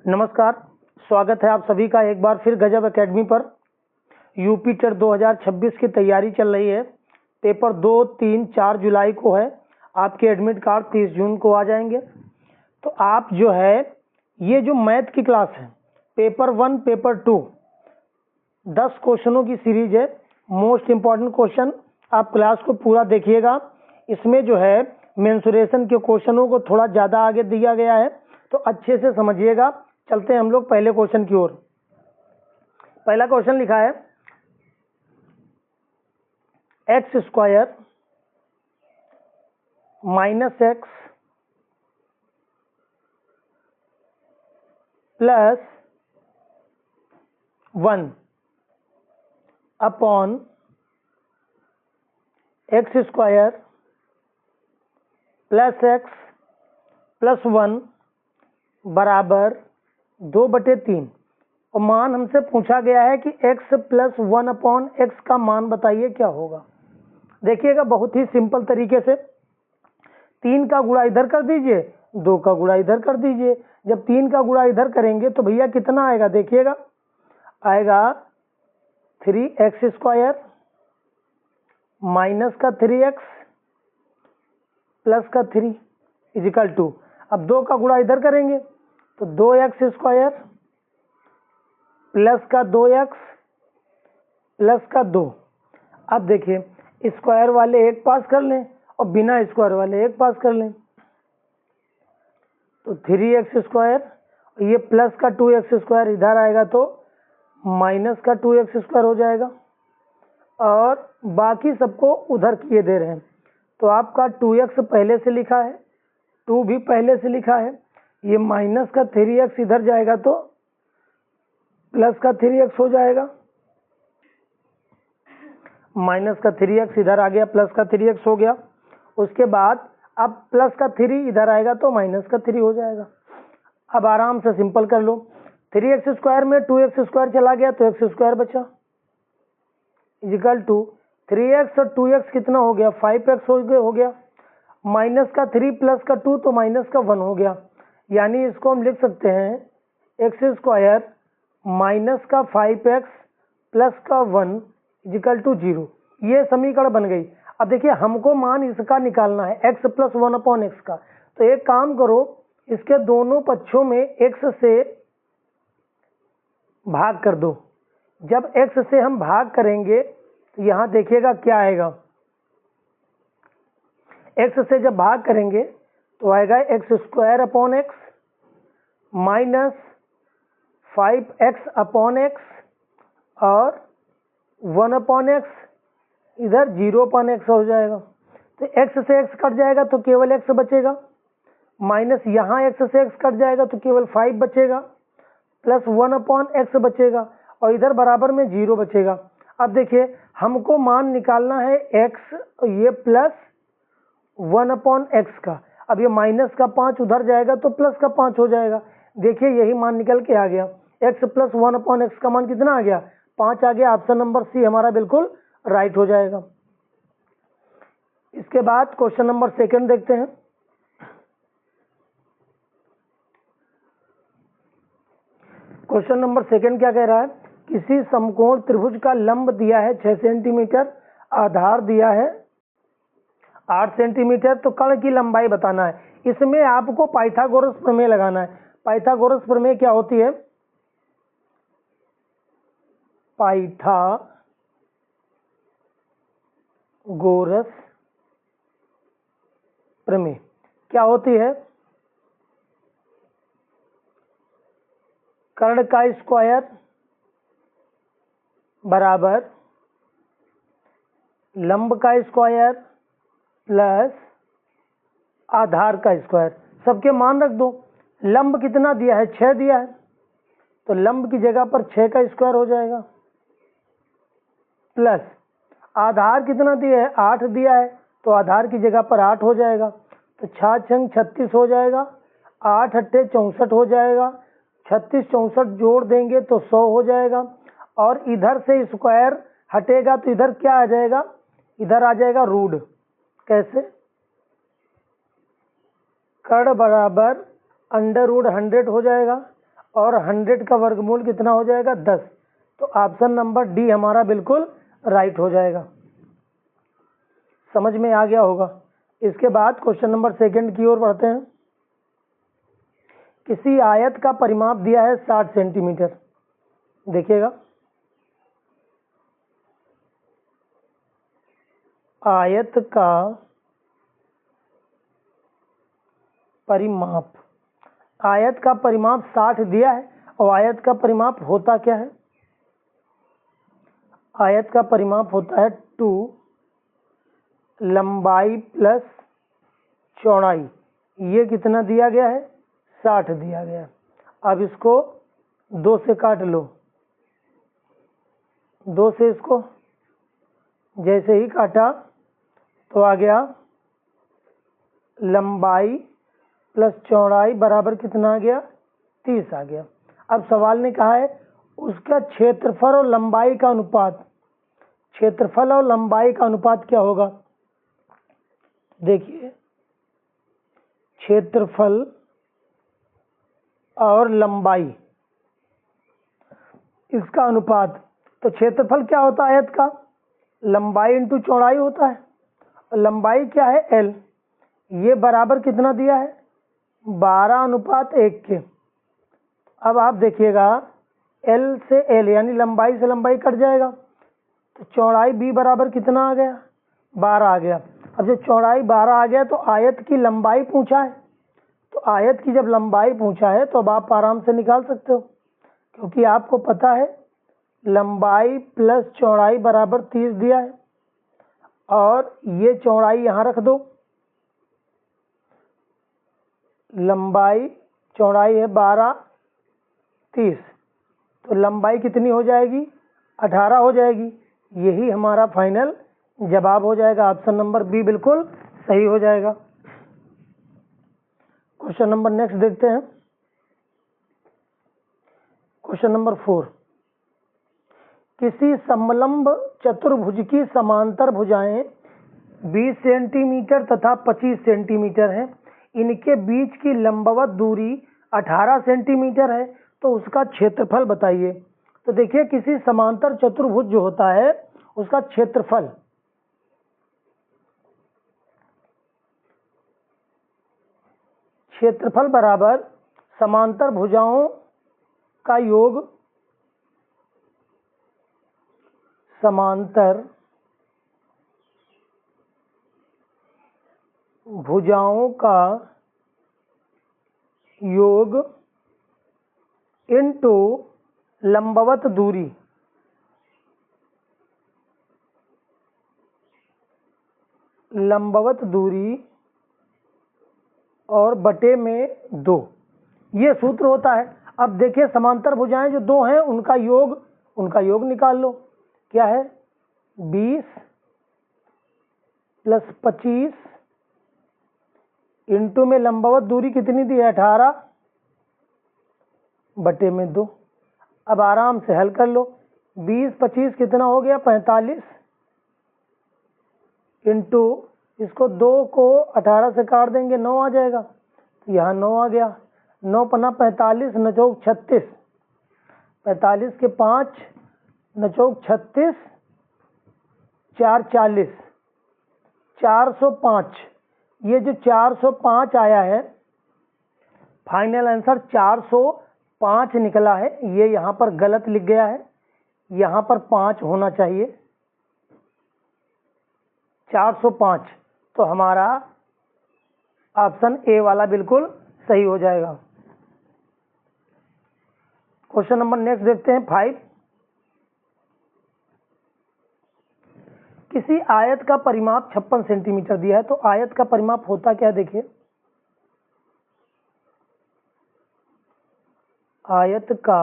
नमस्कार, स्वागत है आप सभी का एक बार फिर गजब एकेडमी पर। यूपी टेट 2026 की तैयारी चल रही है। पेपर 2, 3, 4 जुलाई को है। आपके एडमिट कार्ड 30 जून को आ जाएंगे। तो आप जो है ये जो मैथ की क्लास है, पेपर 1, पेपर 2, 10 क्वेश्चनों की सीरीज है। मोस्ट इम्पॉर्टेंट क्वेश्चन, आप क्लास को पूरा देखिएगा। इसमें जो है मेंसुरेशन के क्वेश्चनों को थोड़ा ज़्यादा आगे दिया गया है, तो अच्छे से समझिएगा। चलते हैं हम लोग पहले क्वेश्चन की ओर। पहला क्वेश्चन लिखा है x² - x + 1 upon x² + x + 1 बराबर 2/3। और मान हमसे पूछा गया है कि x + 1 अपॉन x का मान बताइए क्या होगा। देखिएगा बहुत ही सिंपल तरीके से 3 का गुणा इधर कर दीजिए, 2 का गुणा इधर कर दीजिए। जब 3 का गुणा इधर करेंगे तो भैया कितना आएगा, देखिएगा आएगा 3x² - 3x + 3 = 2। अब 2 का गुणा इधर करेंगे तो 2x² + 2x + 2। अब देखिए स्क्वायर वाले एक पास कर लें और बिना स्क्वायर वाले एक पास कर लें, तो 3x², ये प्लस का 2x² इधर आएगा तो माइनस का 2x² हो जाएगा। और बाकी सबको उधर किए दे रहे हैं, तो आपका 2x पहले से लिखा है, 2 भी पहले से लिखा है। ये माइनस का 3x इधर जाएगा तो प्लस का 3x हो जाएगा। माइनस का 3x इधर आ गया, प्लस का 3x हो गया। उसके बाद अब प्लस का 3 इधर आएगा तो माइनस का 3 हो जाएगा। अब आराम से सिंपल कर लो, 3x² में 2x² चला गया तो x² बचा, = 3x और 2x कितना हो गया, 5x हो गया। माइनस का 3 प्लस का 2 तो माइनस का 1 हो गया। यानी इसको हम लिख सकते हैं x² माइनस का 5x प्लस का 1 = 0। ये समीकरण बन गई। अब देखिए हमको मान इसका निकालना है, x + 1 अपॉन x का। तो एक काम करो, इसके दोनों पक्षों में x से भाग कर दो। जब x से हम भाग करेंगे तो यहाँ देखिएगा क्या आएगा। x से जब भाग करेंगे तो आएगा x² upon x minus 5x upon x और 1 अपॉन x, इधर 0 अपॉन x हो जाएगा। तो x से x कट जाएगा तो केवल x बचेगा, माइनस यहाँ x से x कट जाएगा तो केवल 5 बचेगा, प्लस 1 अपॉन x बचेगा और इधर बराबर में 0 बचेगा। अब देखिए हमको मान निकालना है x, ये प्लस 1 अपॉन x का। अब ये माइनस का 5 उधर जाएगा तो प्लस का 5 हो जाएगा। देखिए यही मान निकल के आ गया, x + 1 अपॉन x का मान कितना आ गया, 5 आ गया। ऑप्शन नंबर सी हमारा बिल्कुल राइट हो जाएगा। इसके बाद क्वेश्चन नंबर 2 देखते हैं। क्वेश्चन नंबर 2 क्या कह रहा है, किसी समकोण त्रिभुज का लंब दिया है 6 सेंटीमीटर, आधार दिया है 8 सेंटीमीटर, तो कर्ण की लंबाई बताना है। इसमें आपको पाइथागोरस प्रमेय लगाना है। पाइथागोरस प्रमेय क्या होती है, पाइथागोरस प्रमेय क्या होती है, कर्ण का स्क्वायर बराबर लंब का स्क्वायर प्लस आधार का स्क्वायर। सबके मान रख दो। लंब कितना दिया है, 6 दिया है, तो लंब की जगह पर 6 का स्क्वायर हो जाएगा, प्लस आधार कितना दिया है, 8 दिया है, तो आधार की जगह पर 8 हो जाएगा। तो 6 छंग 36 हो जाएगा, 8 अट्ठे 64 हो जाएगा, 36 64 जोड़ देंगे तो 100 हो जाएगा। और इधर से स्क्वायर हटेगा तो इधर क्या आ जाएगा, इधर आ जाएगा रूट। कैसे, कर्ण बराबर √100 हो जाएगा और 100 का वर्गमूल कितना हो जाएगा 10। तो ऑप्शन नंबर डी हमारा बिल्कुल राइट हो जाएगा। समझ में आ गया होगा। इसके बाद क्वेश्चन नंबर 2 की ओर बढ़ते हैं। किसी आयत का परिमाप दिया है 60 सेंटीमीटर। देखिएगा, आयत का परिमाप, आयत का परिमाप 60 दिया है और आयत का परिमाप होता क्या है? आयत का परिमाप होता है 2 लंबाई प्लस चौड़ाई। ये कितना दिया गया है? 60 दिया गया है। अब इसको 2 से काट लो, 2 से इसको जैसे ही काटा तो आ गया लंबाई प्लस चौड़ाई बराबर कितना आ गया? 30 आ गया। अब सवाल ने कहा है उसका क्षेत्रफल और लंबाई का अनुपात, क्षेत्रफल और लंबाई का अनुपात क्या होगा? देखिए, क्षेत्रफल और लंबाई इसका अनुपात, तो क्षेत्रफल क्या होता है आयत का? लंबाई इंटू चौड़ाई होता है। लंबाई क्या है? L। ये बराबर कितना दिया है? 12:1 के। अब आप देखिएगा L से L यानी लंबाई से लंबाई कट जाएगा, तो चौड़ाई B बराबर कितना आ गया? 12 आ गया। अब जब चौड़ाई 12 आ गया तो आयत की लंबाई पूछा है, तो आयत की जब लंबाई पूछा है तो अब आप आराम से निकाल सकते हो, क्योंकि आपको पता है लंबाई प्लस चौड़ाई बराबर 30 दिया है और ये चौड़ाई यहाँ रख दो। लंबाई चौड़ाई है 12 30, तो लंबाई कितनी हो जाएगी? 18 हो जाएगी। यही हमारा फाइनल जवाब हो जाएगा। ऑप्शन नंबर बी बिल्कुल सही हो जाएगा। क्वेश्चन नंबर नेक्स्ट देखते हैं। क्वेश्चन नंबर 4, किसी समलंब चतुर्भुज की समांतर भुजाएं 20 सेंटीमीटर तथा 25 सेंटीमीटर है। इनके बीच की लंबवत दूरी 18 सेंटीमीटर है, तो उसका क्षेत्रफल बताइए। तो देखिए, किसी समांतर चतुर्भुज जो होता है उसका क्षेत्रफल, क्षेत्रफल बराबर समांतर भुजाओं का योग, समांतर भुजाओं का योग इनटू लंबवत दूरी, लंबवत दूरी और बटे में 2, ये सूत्र होता है। अब देखिए, समांतर भुजाएं जो 2 हैं उनका योग निकाल लो। क्या है? 20 + 25 इंटू में लंबवत दूरी कितनी दी है? 18 बटे में 2। अब आराम से हल कर लो। 20 25 कितना हो गया? 45 इंटू इसको 2 को 18 से काट देंगे 9 आ जाएगा। यहाँ 9 आ गया। 9 पन्ना 45 9 36, 45 के 5 9 36 4 40, 405। ये जो 405 आया है, फाइनल आंसर 405 निकला है। ये यहाँ पर गलत लिख गया है, यहाँ पर 5 होना चाहिए। 405, तो हमारा ऑप्शन ए वाला बिल्कुल सही हो जाएगा। क्वेश्चन नंबर नेक्स्ट देखते हैं 5। किसी आयत का परिमाप 56 सेंटीमीटर दिया है, तो आयत का परिमाप होता क्या? देखिए, आयत का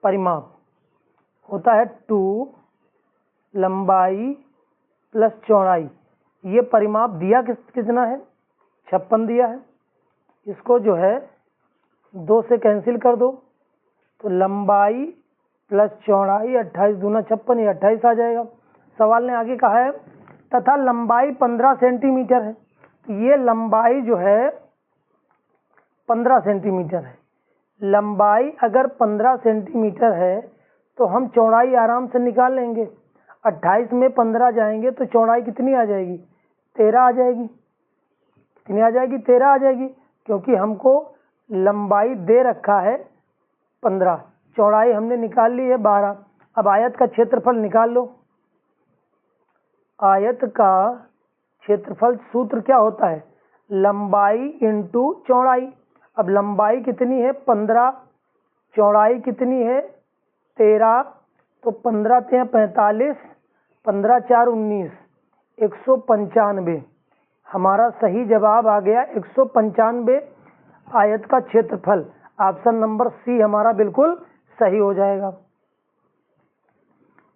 परिमाप होता है 2 लंबाई प्लस चौड़ाई। ये परिमाप दिया कितना है? 56 दिया है। इसको जो है 2 से कैंसिल कर दो, तो लंबाई प्लस चौड़ाई 28 दूना 56, ये 28 आ जाएगा। सवाल ने आगे कहा है तथा लंबाई 15 सेंटीमीटर है। तो ये लंबाई जो है 15 सेंटीमीटर है। लंबाई अगर 15 सेंटीमीटर है तो हम चौड़ाई आराम से निकाल लेंगे। 28 में 15 जाएंगे तो चौड़ाई कितनी आ जाएगी? 13 आ जाएगी। कितनी आ जाएगी? 13 आ जाएगी, क्योंकि हमको लंबाई दे रखा है 15, चौड़ाई हमने निकाल ली है 12। अब आयत का क्षेत्रफल निकाल लो। आयत का क्षेत्रफल सूत्र क्या होता है? लंबाई इंटू चौड़ाई। अब लंबाई कितनी है? 15, चौड़ाई कितनी है? 13, तो 15 × 45, 15 × 4 19, 195। हमारा सही जवाब आ गया 195 आयत का क्षेत्रफल। ऑप्शन नंबर सी हमारा बिल्कुल सही हो जाएगा।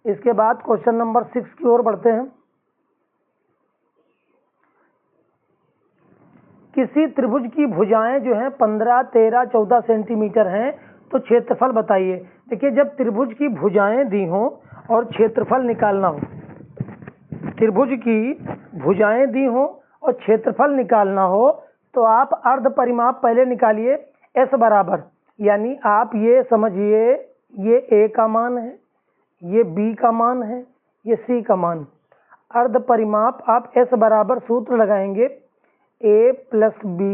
इसके बाद क्वेश्चन नंबर 6 की ओर बढ़ते हैं। किसी त्रिभुज की भुजाएं जो हैं 15, 13, 14 सेंटीमीटर हैं, तो क्षेत्रफल बताइए। देखिए, जब त्रिभुज की भुजाएं दी हों और क्षेत्रफल निकालना हो, त्रिभुज की भुजाएं दी हों और क्षेत्रफल निकालना हो, तो आप अर्ध परिमाप पहले निकालिए। S बराबर, यानी आप ये समझिए ये A का मान है, ये B का मान है, ये C का मान। अर्ध परिमाप आप S बराबर सूत्र लगाएंगे A + B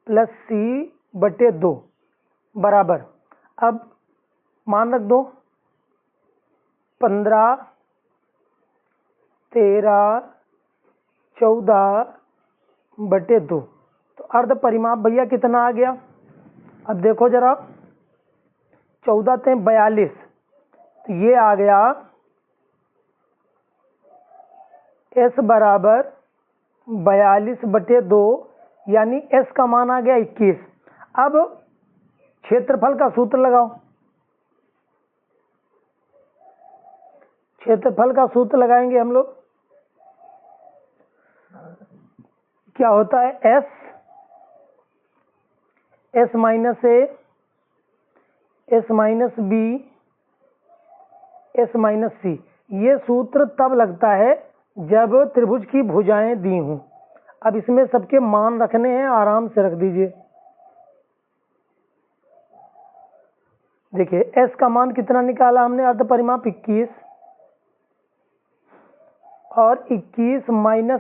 + C बटे 2 बराबर। अब मान रख दो 15, 13, 14 बटे 2, तो अर्ध परिमाप भैया कितना आ गया? अब देखो जरा, 14 × 42, तो ये आ गया S बराबर 42 बटे 2, यानी S का मान आ गया 21। अब क्षेत्रफल का सूत्र लगाओ। क्षेत्रफल का सूत्र लगाएंगे हम लोग। क्या होता है? S - A, S - B, S - C। ये सूत्र तब लगता है जब त्रिभुज की भुजाएं दी हों। अब इसमें सबके मान रखने हैं, आराम से रख दीजिए। देखिए, S का मान कितना निकाला हमने? अर्ध परिमाप 21, और 21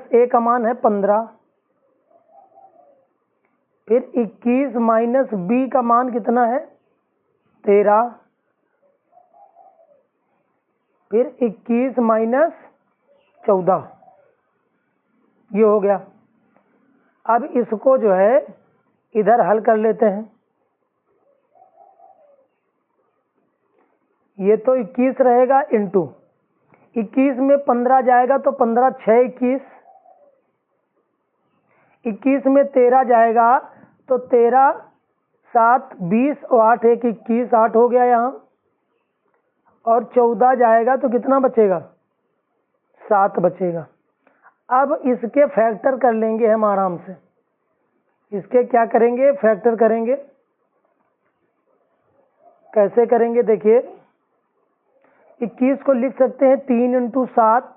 - A का मान है 15, फिर 21 - B का मान कितना है? 13, फिर 21 - 14, ये हो गया। अब इसको जो है इधर हल कर लेते हैं। ये तो 21 रहेगा इंटू 21 में 15 जाएगा तो 15 × 6 21, 21 में 13 जाएगा तो 13 7 20 और 8 1 21, 8 हो गया यहाँ, और 14 जाएगा तो कितना बचेगा? 7 बचेगा। अब इसके फैक्टर कर लेंगे हम आराम से। इसके क्या करेंगे? फैक्टर करेंगे। कैसे करेंगे? देखिए, 21 को लिख सकते हैं 3 × 7,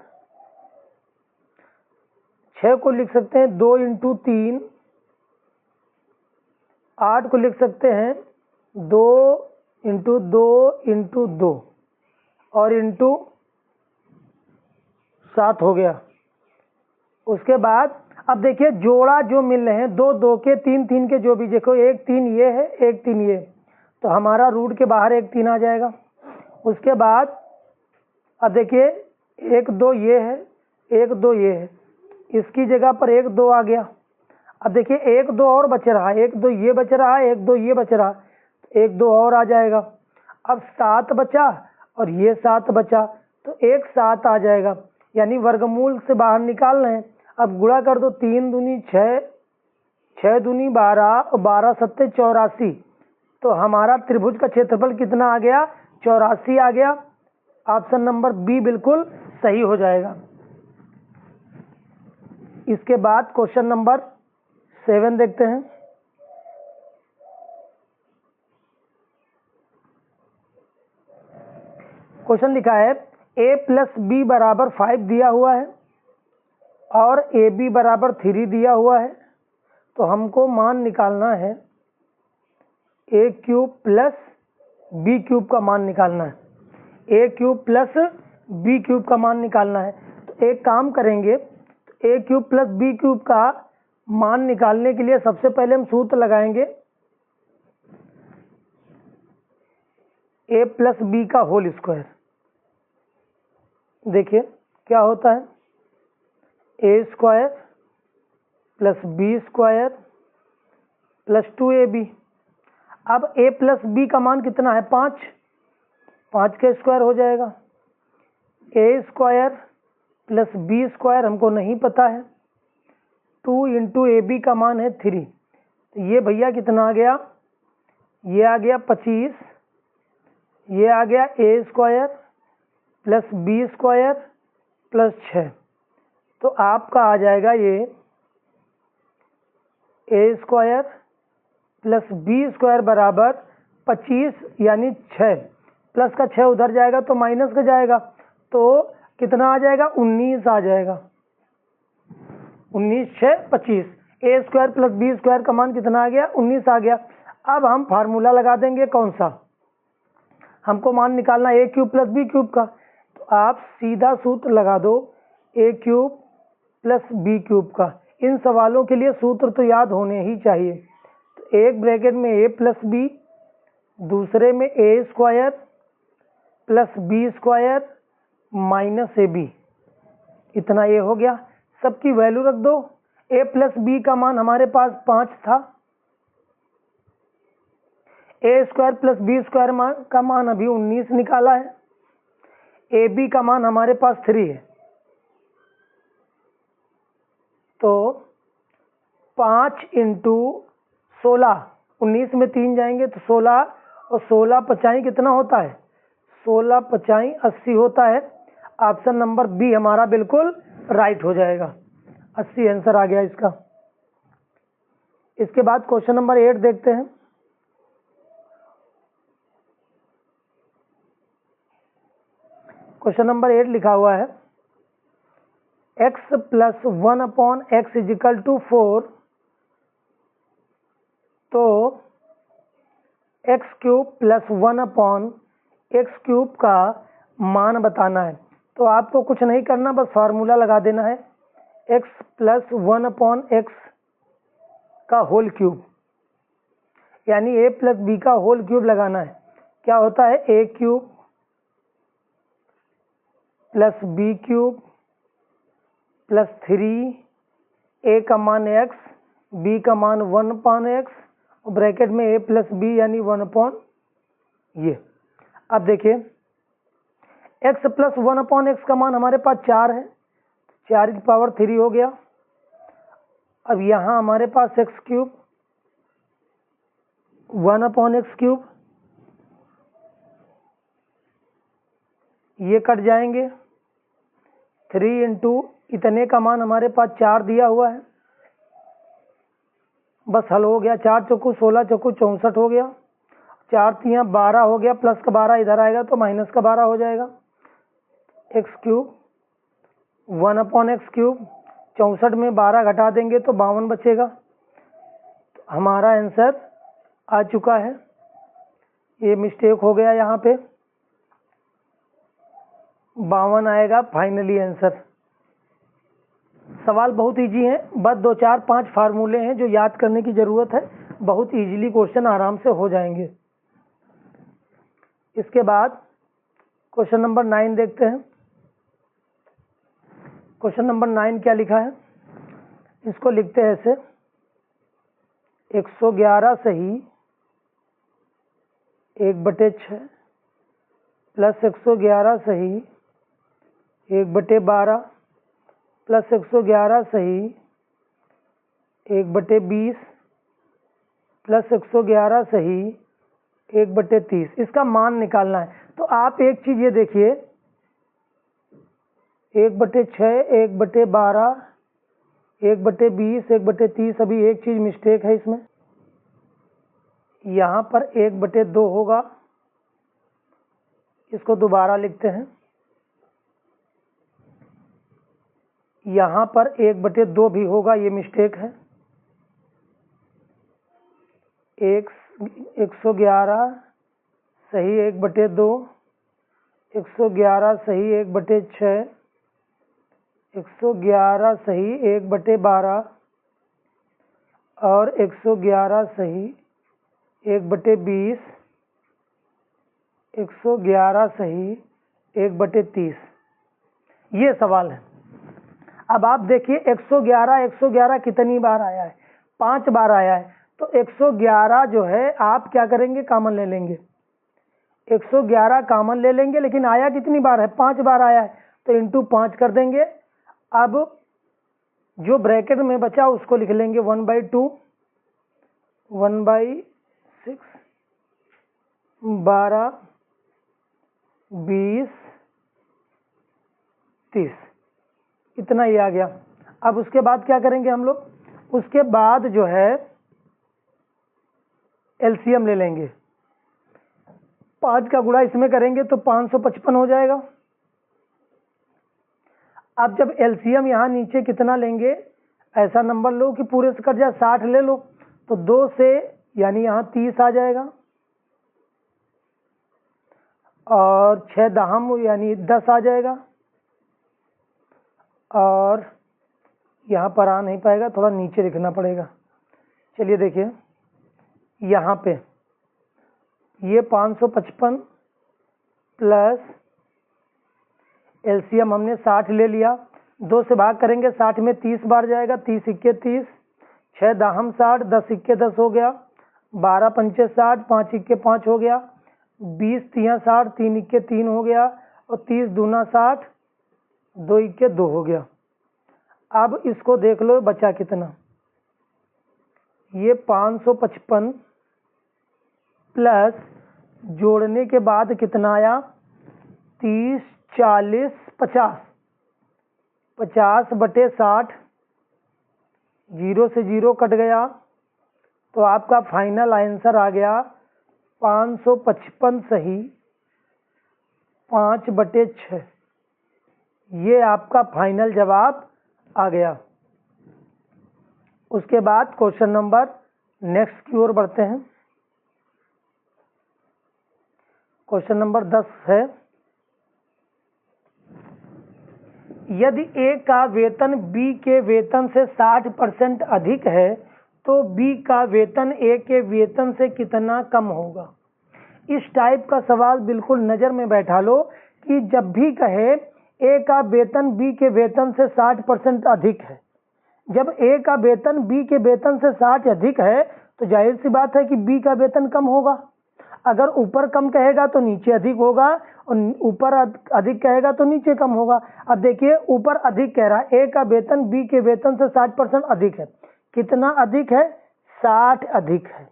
6 को लिख सकते हैं 2 × 3, 8 को लिख सकते हैं 2 × 2 × 2 और इंटू 7 हो गया। उसके बाद अब देखिए, जोड़ा जो मिल रहे हैं 2 2 के, 3 3 के, जो भी देखो, 1 3 ये है, 1 3 ये, तो हमारा रूट के बाहर 1 3 आ जाएगा। उसके बाद अब देखिए 1 2 ये है, 1 2 ये है, इसकी जगह पर 1 2 आ गया। अब देखिए 1 2 और बच रहा है, 1 2 ये बच रहा है, 1 2 ये बच रहा है, 1 2 और आ जाएगा। अब 7 बचा और ये 7 बचा, तो 1 7 आ जाएगा, यानी वर्गमूल से बाहर निकाल रहे हैं। अब गुणा कर दो, 3 दूनी 6, 6 दूनी 12 और 12 7 84, तो हमारा त्रिभुज का क्षेत्रफल कितना आ गया? 84 आ गया। ऑप्शन नंबर बी बिल्कुल सही हो जाएगा। इसके बाद क्वेश्चन नंबर 7 देखते हैं। क्वेश्चन लिखा है A + B बराबर 5 दिया हुआ है और AB बराबर 3 दिया हुआ है, तो हमको मान निकालना है ए क्यूब प्लस बी क्यूब का मान निकालना है। ए क्यूब प्लस बी क्यूब का मान निकालना है। तो एक काम करेंगे, ए क्यूब प्लस बी क्यूब का मान निकालने के लिए सबसे पहले हम सूत्र लगाएंगे ए प्लस बी का होल स्क्वायर। देखिए क्या होता है, a square plus b square plus 2ab। अब a प्लस बी का मान कितना है, 5, 5 का स्क्वायर हो जाएगा। ए स्क्वायर प्लस बी स्क्वायर हमको नहीं पता है, 2 इंटू ए बी का मान है 3। तो ये भैया कितना आ गया, ये आ गया 25, ये आ गया a square plus b square plus 6। तो आपका आ जाएगा ये a square plus b square बराबर 25 यानी 6, प्लस का 6 उधर जाएगा तो माइनस का जाएगा, तो कितना आ जाएगा, 19 आ जाएगा। 19 6 25, ए स्क्वायर प्लस बी स्क्वायर का मान कितना आ गया, 19 आ गया। अब हम फार्मूला लगा देंगे, कौन सा, हमको मान निकालना ए क्यूब प्लस बी क्यूब का। तो आप सीधा सूत्र लगा दो ए क्यूब प्लस बी क्यूब का। इन सवालों के लिए सूत्र तो याद होने ही चाहिए। तो एक ब्रैकेट में ए प्लस बी, दूसरे में a square plus b square minus a b, इतना ये हो गया। सबकी वैल्यू रख दो। ए प्लस बी का मान हमारे पास 5 था, ए स्क्वायर प्लस बी स्क्वायर का मान अभी 19 निकाला है, ए बी का मान हमारे पास 3 है। तो 5 इंटू 16, 19 में 3 जाएंगे तो 16, और 16 पचाई कितना होता है, 16 पचाई 80 होता है। ऑप्शन नंबर बी हमारा बिल्कुल राइट हो जाएगा, 80 आंसर आ गया इसका। इसके बाद क्वेश्चन नंबर 8 देखते हैं। क्वेश्चन नंबर 8 लिखा हुआ है x plus 1 upon x equal to 4। तो x cube plus 1 upon x cube का मान बताना है। तो आपको कुछ नहीं करना, बस फार्मूला लगा देना है, x प्लस 1 अपॉन एक्स का होल क्यूब, यानी a प्लस बी का होल क्यूब लगाना है। क्या होता है, a cube plus b cube plus 3, a का मान x, b का मान 1 अपॉन x, और ब्रैकेट में a प्लस बी यानी 1 अपॉन ये। अब देखिए x प्लस 1 अपॉन एक्स का मान हमारे पास 4 है, 4 की पावर 3 हो गया। अब यहाँ हमारे पास x cube 1 upon x cube, ये कट जाएंगे, 3 इंटू इतने का मान हमारे पास 4 दिया हुआ है, बस हल हो गया। 4 चौकू 16, चौकू 64 हो गया, 4 3 12 हो गया, प्लस का 12 इधर आएगा तो माइनस का 12 हो जाएगा। X cube 1 upon x cube, 64 में 12 घटा देंगे तो 52 बचेगा। तो हमारा आंसर आ चुका है, ये मिस्टेक हो गया यहाँ पे, 52 आएगा फाइनली आंसर। सवाल बहुत इजी है, बस 2 4 5 फार्मूले हैं जो याद करने की जरूरत है, बहुत इजीली क्वेश्चन आराम से हो जाएंगे। इसके बाद क्वेश्चन नंबर 9 देखते हैं। क्वेश्चन नंबर 9 क्या लिखा है, इसको लिखते हैं ऐसे, 111 सही 1/6 प्लस 111 सही 1/12 प्लस 111 सही 1/20 प्लस 111 सही 1/30, इसका मान निकालना है। तो आप एक चीज ये देखिए, 1/6 1/12 1/20 1/30, अभी एक चीज मिस्टेक है इसमें, यहाँ पर 1/2 होगा, इसको दोबारा लिखते हैं, यहाँ पर 1/2 भी होगा, ये मिस्टेक है। x 111 सही 1/2, 111 सही 1/6, 111 सही 1/12 और 111 सही 1/20, 111 सही 1/30। ये सवाल है। अब आप देखिए 111 कितनी बार आया है? 5 बार आया है। तो 111 जो है आप क्या करेंगे, कॉमन ले लेंगे। 111 कॉमन ले लेंगे, लेकिन आया कितनी बार है? 5 बार आया है, तो इंटू 5 कर देंगे। अब जो ब्रैकेट में बचा उसको लिख लेंगे 1/2, 1/6, 12, 20, 30, इतना ही आ गया। अब उसके बाद क्या करेंगे हम लोग? उसके बाद जो है एलसीएम ले लेंगे। 5 का गुणा इसमें करेंगे तो 555 हो जाएगा। अब जब एलसीएम यहाँ नीचे कितना लेंगे, ऐसा नंबर लो कि पूरे से कट जाए, 60 ले लो, तो 2 से यानी यहाँ 30 आ जाएगा, और 6 दहम यानी 10 आ जाएगा, और यहाँ पर आ नहीं पाएगा, थोड़ा नीचे लिखना पड़ेगा। चलिए देखिए, यहाँ पे ये 555 प्लस एलसीएम हमने 60 ले लिया, 2 से भाग करेंगे, 60 में 30 बार जाएगा, 30 इक्के 30, 6 दाहम 60, 10 इक्के 10 हो गया, 12 पंचे 60, 5 इक्के 5 हो गया, 20 तियां 60, 3 इक्के 3 हो गया, और 30 दूना 60, 2 इक्के 2 हो गया। अब इसको देख लो बचा कितना, ये 555 प्लस जोड़ने के बाद कितना आया, 30, 40, 50, 50/60, 0 से 0 कट गया, तो आपका फाइनल आंसर आ गया 555 सही 5/6। ये आपका फाइनल जवाब आ गया। उसके बाद क्वेश्चन नंबर नेक्स्ट की ओर बढ़ते हैं। क्वेश्चन नंबर 10 है, यदि ए का वेतन बी के वेतन से 60% अधिक है तो बी का वेतन ए के वेतन से कितना कम होगा। इस टाइप का सवाल बिल्कुल नजर में बैठा लो कि जब भी कहे ए का वेतन बी के वेतन से 60% अधिक है, जब ए का वेतन बी के वेतन से 60 अधिक है तो जाहिर सी बात है कि बी का वेतन कम होगा। अगर ऊपर कम कहेगा तो नीचे अधिक होगा, और ऊपर अधिक कहेगा तो नीचे कम होगा। अब देखिए ऊपर अधिक कह रहा है, ए का वेतन बी के वेतन से 60% अधिक है। कितना अधिक है? 60 अधिक है।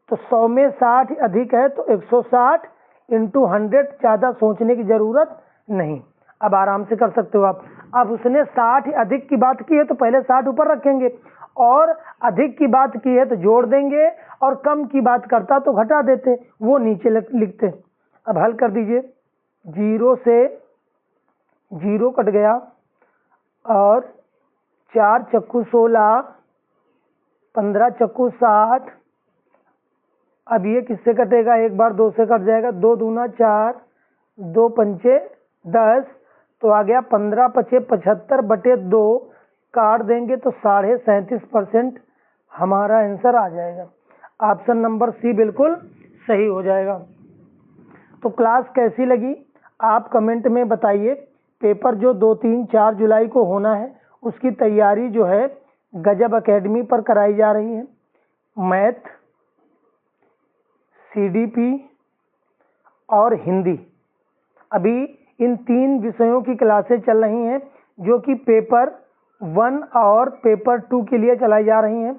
तो 100 में 60 अधिक है तो 160 इंटू 100, ज़्यादा सोचने की जरूरत नहीं, अब आराम से कर सकते हो आप। अब उसने 60 अधिक की बात की है तो पहले 60 ऊपर रखेंगे, और अधिक की बात की है तो जोड़ देंगे, और कम की बात करता तो घटा देते, वो नीचे लिखते। अब हल कर दीजिए, 0 से 0 कट गया, और 4 चक्कू 16, 15 चक्कू 60। अब ये किससे कटेगा? एक बार 2 से कट जाएगा, 2 दूना 4, 2 पंचे 10, तो आ गया 15 पचे 75/2, काट देंगे तो 37.5% हमारा आंसर आ जाएगा। ऑप्शन नंबर सी बिल्कुल सही हो जाएगा। तो क्लास कैसी लगी आप कमेंट में बताइए। पेपर जो 2, 3, 4 जुलाई को होना है उसकी तैयारी जो है गजब एकेडमी पर कराई जा रही है। मैथ, सीडीपी और हिंदी, अभी इन 3 विषयों की क्लासें चल रही हैं जो कि पेपर 1 और पेपर 2 के लिए चलाई जा रही हैं।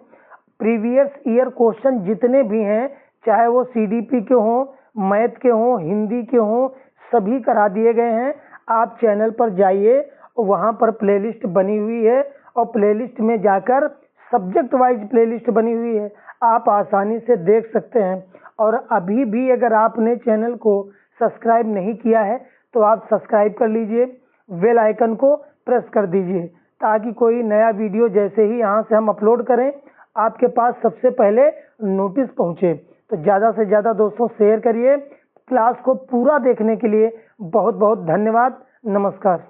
प्रीवियस ईयर क्वेश्चन जितने भी हैं, चाहे वो सीडीपी के हों, मैथ के हों, हिंदी के हों, सभी करा दिए गए हैं। आप चैनल पर जाइए, वहाँ पर प्लेलिस्ट बनी हुई है, और प्लेलिस्ट में जाकर सब्जेक्ट वाइज प्लेलिस्ट बनी हुई है, आप आसानी से देख सकते हैं। और अभी भी अगर आपने चैनल को सब्सक्राइब नहीं किया है तो आप सब्सक्राइब कर लीजिए, बेल आइकन को प्रेस कर दीजिए, ताकि कोई नया वीडियो जैसे ही यहाँ से हम अपलोड करें आपके पास सबसे पहले नोटिस पहुंचे। तो ज़्यादा से ज़्यादा दोस्तों शेयर करिए। क्लास को पूरा देखने के लिए बहुत बहुत धन्यवाद। नमस्कार।